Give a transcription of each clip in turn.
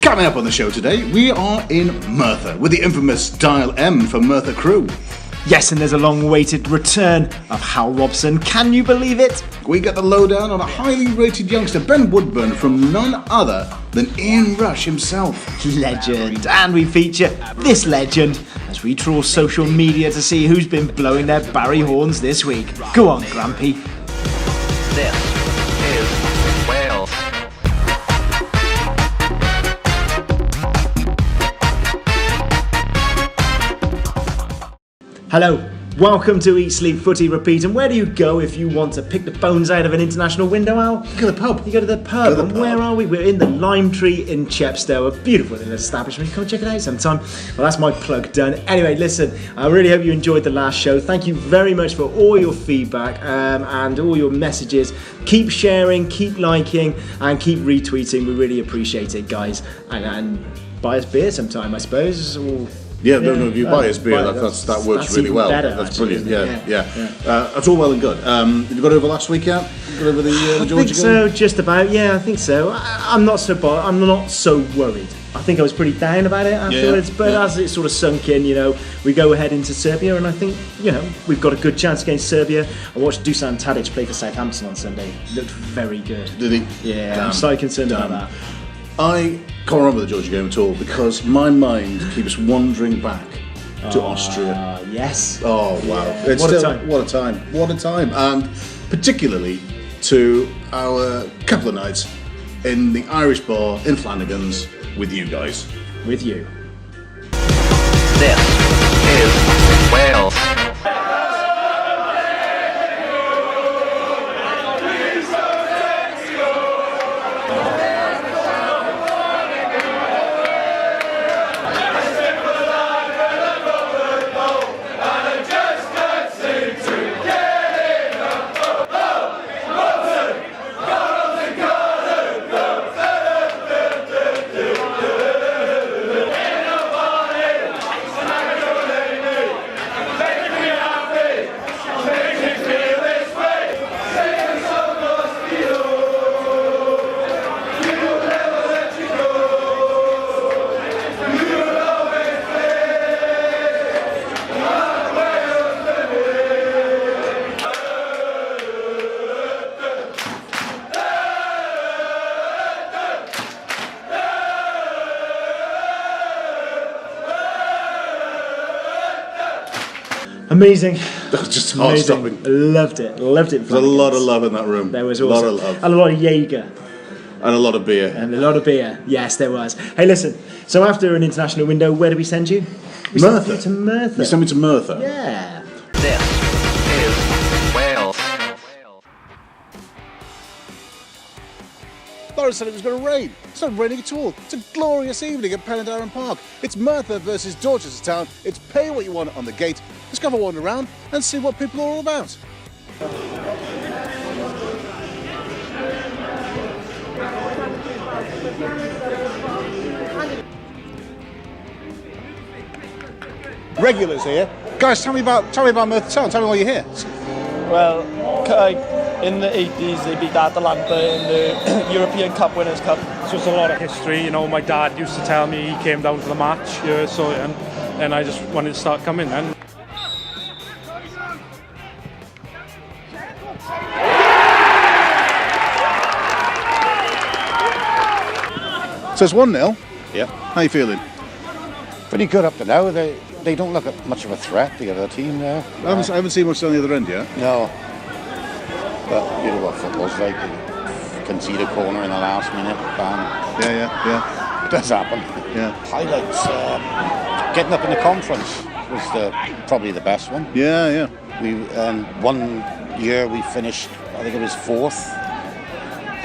Coming up on the show today, we are in Merthyr with the infamous Dial M for Merthyr crew. Yes, and there's a long-awaited return of Hal Robson. Can you believe it? We get the lowdown on a highly rated youngster, Ben Woodburn, from none other than Ian Rush himself. Legend. And we feature this legend as we trawl social media to see who's been blowing their Barry horns this week. Go on, Grampy. This is Wales. Hello, welcome to Eat, Sleep, Footy, Repeat. And where do you go if you want to pick the bones out of an international window, Al? You go to the pub. You go to the pub. And where are we? We're in the Lime Tree in Chepstow, a beautiful little establishment. Come check it out sometime. Well, that's my plug done. Anyway, listen, I really hope you enjoyed the last show. Thank you very much for all your feedback and all your messages. Keep sharing, keep liking, and keep retweeting. We really appreciate it, guys. And buy us beer sometime, I suppose. Yeah, no, if you buy us beer, that works really well. Better, that's actually, brilliant. Yeah. That's all well and good. Have you got over last week yet? Got over the Georgia game? I think so, just about. Yeah, I think so. I'm not so worried. I think I was pretty down about it afterwards, but as it sort of sunk in, we go ahead into Serbia, and I think, we've got a good chance against Serbia. I watched Dusan Tadic play for Southampton on Sunday. He looked very good. Did he? Yeah, I'm slightly concerned about that. I can't remember the Georgia game at all because my mind keeps wandering back to Austria. Yes. Oh, wow. Yeah. What a time. And particularly to our couple of nights in the Irish bar in Flanagan's with you guys. With you. This is Wales. Amazing. That was just heart-stopping. Loved it. There's a lot of love in that room. There was a also lot of love. And a lot of Jaeger. And a lot of beer. Yes, there was. Hey, listen. So after an international window, where do we send you? We Merthyr. sent you to Merthyr. You sent me to Merthyr? Yeah. This is Wales. Boris said it was going to rain. It's not raining at all. It's a glorious evening at Penardaran Park. It's Merthyr versus Dorchester Town. It's pay what you want on the gate. Let's go have a wander around and see what people are all about. Regulars here. Guys, tell me about Merthyr Town. Tell me why you're here. Well, in the 80s they beat Atalanta in the European Cup Winners' Cup. So it's a lot of history. My dad used to tell me he came down to the match, and I just wanted to start coming then. So it's 1-0. Yeah. How are you feeling? Pretty good up to now. They don't look at much of a threat, the other team there. I haven't seen much on the other end yet. No. But you know what football's like. You concede a corner in the last minute, bam. Yeah. It does happen. Yeah. Highlights, getting up in the conference was probably the best one. Yeah. One year we finished, I think it was 4th.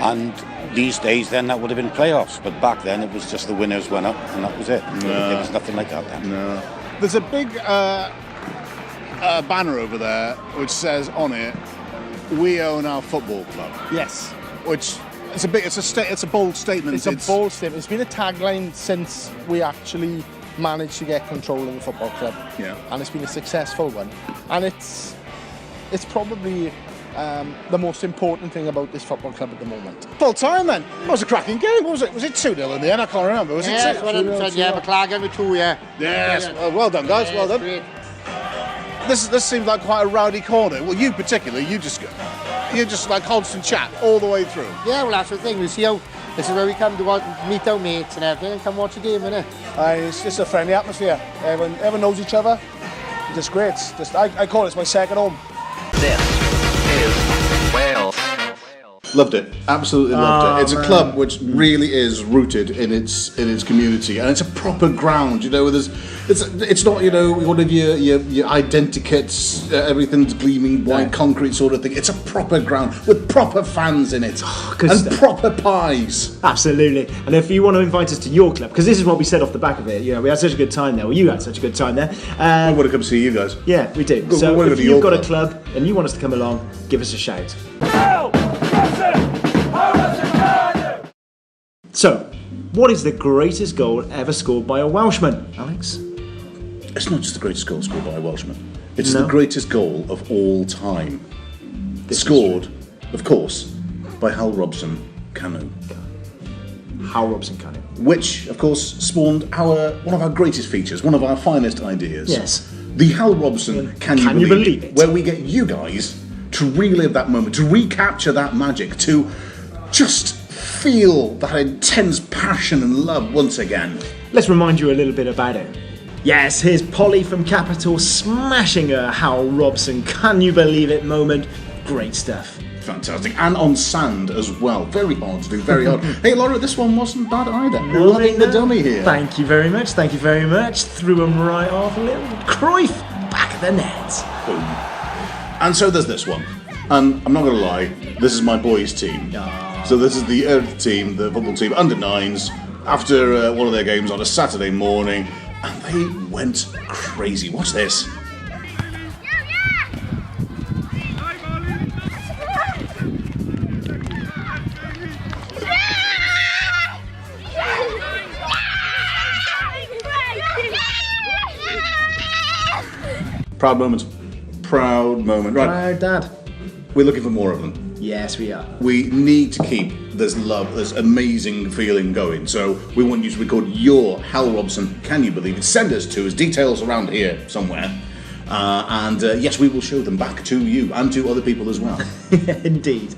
And these days then that would have been playoffs, but back then it was just the winners went up and that was it. No. There was nothing like that then. No. There's a big banner over there which says on it, "We own our football club." Yes. Which it's a bold statement. It's a bold statement. It's been a tagline since we actually managed to get control of the football club. Yeah. And it's been a successful one. And it's probably the most important thing about this football club at the moment. Full time then. That was a cracking game. What was it? Was it 2-0 in the end? I can't remember. Was it 2-0? Yeah, McLagan with 2, yeah. Yes. Well done, guys. Well done. Great. This seemed like quite a rowdy corner. Well, you particularly, you're just like constant chat all the way through. Yeah, well, that's the thing. We see how this is where we come to meet our mates and everything and come watch a game, innit? It's just a friendly atmosphere. Everyone knows each other. It's just great. I call it my second home. This is Wales. Loved it. Absolutely loved it. It's a club which really is rooted in its community, and it's a proper ground. You know, it's not, you know, one of your identikits, everything's gleaming white concrete sort of thing. It's a proper ground with proper fans in it and proper pies. Absolutely. And if you want to invite us to your club, because this is what we said off the back of it, you know, we had such a good time there. Well, you had such a good time there. We want to come see you guys. Yeah, we do. So if you've got a club and you want us to come along, give us a shout. So, what is the greatest goal ever scored by a Welshman, Alex? It's not just the greatest goal scored by a Welshman. It's the greatest goal of all time. Scored, of course, by Hal Robson-Kanu. Hal Robson-Kanu. Which, of course, spawned one of our greatest features, one of our finest ideas. Yes. The Hal Robson Can You Believe It? Where we get you guys to relive that moment, to recapture that magic, to just feel that intense passion and love once again. Let's remind you a little bit about it. Yes, here's Polly from Capital smashing a Hal Robson Can You Believe It moment. Great stuff. Fantastic. And on sand as well. Very hard to do, very hard. Hey, Laura, this one wasn't bad either. No, Loving the dummy here. Thank you very much. Thank you very much. Threw him right off a little Cruyff. Back of the net. Boom. And so there's this one. And I'm not going to lie, this is my boys' team. So this is the Urdd team, the football team, under 9s, after one of their games on a Saturday morning, and they went crazy. Watch this. Proud moment. Proud moment. Right. Proud dad. We're looking for more of them. Yes, we are. We need to keep this love, this amazing feeling going. So we want you to record your Hal Robson Can You Believe It? Send us to us, details around here somewhere. And yes, we will show them back to you and to other people as well. Indeed.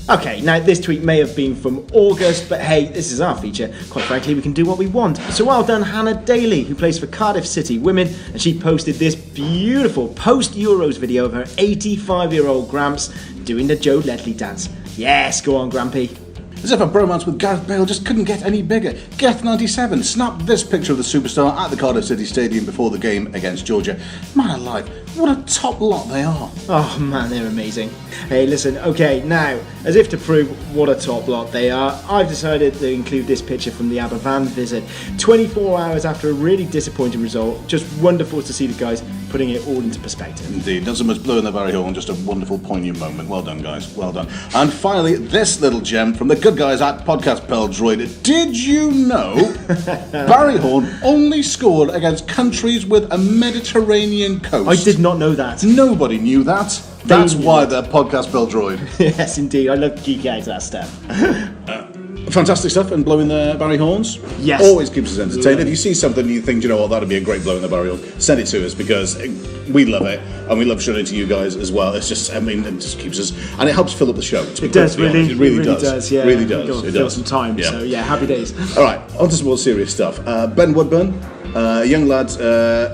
Okay, now this tweet may have been from August, but hey, this is our feature. Quite frankly, we can do what we want. So well done, Hannah Daly, who plays for Cardiff City Women, and she posted this beautiful post-Euros video of her 85-year-old Gramps doing the Joe Ledley dance. Yes, go on, Grampy. As if a bromance with Gareth Bale just couldn't get any bigger. Geth97 snapped this picture of the superstar at the Cardiff City Stadium before the game against Georgia. Man alive, what a top lot they are. Oh man, they're amazing. Hey, listen, okay, now, as if to prove what a top lot they are, I've decided to include this picture from the Aberfan visit. 24 hours after a really disappointing result, just wonderful to see the guys putting it all into perspective. Indeed, not so much blowing the Barry Hall, just a wonderful, poignant moment. Well done, guys, well done. And finally, this little gem from the good guys at Podcast Pell Droid. Did you know Barry Horn only scored against countries with a Mediterranean coast? I did not know that. Nobody knew that. That's why they're Podcast Pell Droid. Yes, indeed. I love geek out that stuff. Fantastic stuff, and blowing the Barry horns. Yes. Always keeps us entertained. If you see something you think, you know what, that'd be a great blow in the Barry horn, send it to us, because we love it, and we love showing it to you guys as well. It's just, I mean, it just keeps us, and it helps fill up the show. It does, really. It really does. Yeah. Really does. It does. Some time, yeah. So yeah, happy days. All right, on to some more serious stuff. Ben Woodburn, young lad,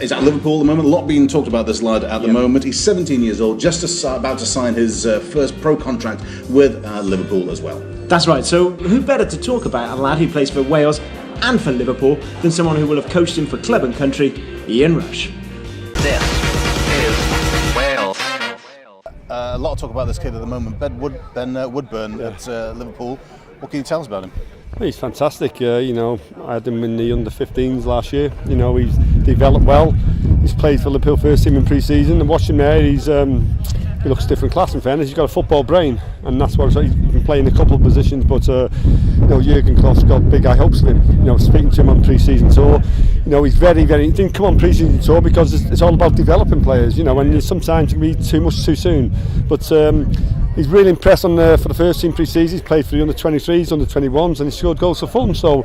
is at Liverpool at the moment. A lot being talked about this lad at the moment. He's 17 years old, just about to sign his first pro contract with Liverpool as well. That's right, so who better to talk about a lad who plays for Wales and for Liverpool than someone who will have coached him for club and country, Ian Rush. This is Wales. A lot of talk about this kid at the moment, Ben Woodburn at Liverpool. What can you tell us about him? He's fantastic. You know, I had him in the under-15s last year. You know, he's developed well. He's played for Liverpool first team in pre-season. And watched him there. He looks different class in fairness. He's got a football brain, and that's what he can playing a couple of positions, but you know, Jurgen Klopp's got big high hopes of him. You know, speaking to him on pre-season tour, you know, he's very, he didn't come on pre-season tour because it's all about developing players, you know, and sometimes it can be too much too soon. But he's really impressed for the first team pre-season. He's played for the under-23s, under-21s, and he scored goals for fun. So,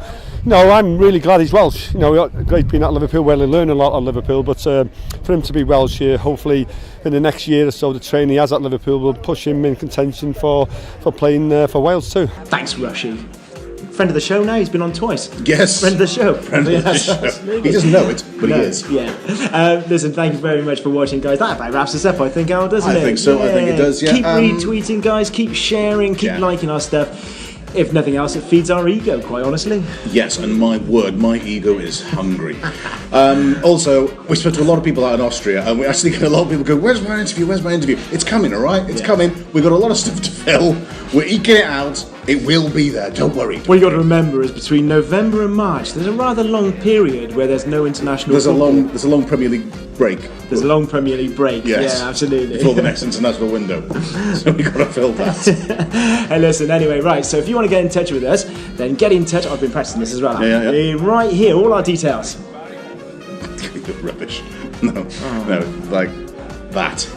you know, I'm really glad he's Welsh. You know, great being at Liverpool, well, he learned a lot at Liverpool, but for him to be Welsh here, hopefully in the next year or so, the training he has at Liverpool will push him in contention for playing for Wales too. Thanks, Rushy. Friend of the show now, he's been on twice. Yes. Friend of the show. Friend of the show. He doesn't know it, but he is. Yeah. Listen, thank you very much for watching, guys. That about wraps us up, I think, Al, doesn't it? I think so. I think it does, yeah. Keep retweeting, guys. Keep sharing. Keep liking our stuff. If nothing else, it feeds our ego, quite honestly. Yes, and my word, my ego is hungry. Also, we spoke to a lot of people out in Austria, and we actually get a lot of people go, where's my interview, where's my interview? It's coming, all right? It's coming. We've got a lot of stuff to fill. We're eking it out. It will be there, don't worry. What you got to remember is between November and March, there's a rather long period where there's no international football. There's a long Premier League break. There's a long Premier League break. Yes. Yeah, absolutely. Before the next international window. So we've got to fill that. Hey, listen, anyway, right, so if you want to get in touch with us, then get in touch. I've been practicing this as well. Yeah. Right here, all our details. Rubbish. No, like that.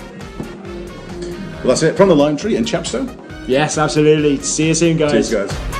Well, that's it. From the Lime Tree in Chepstow. Yes, absolutely. See you soon, guys. Cheers, guys.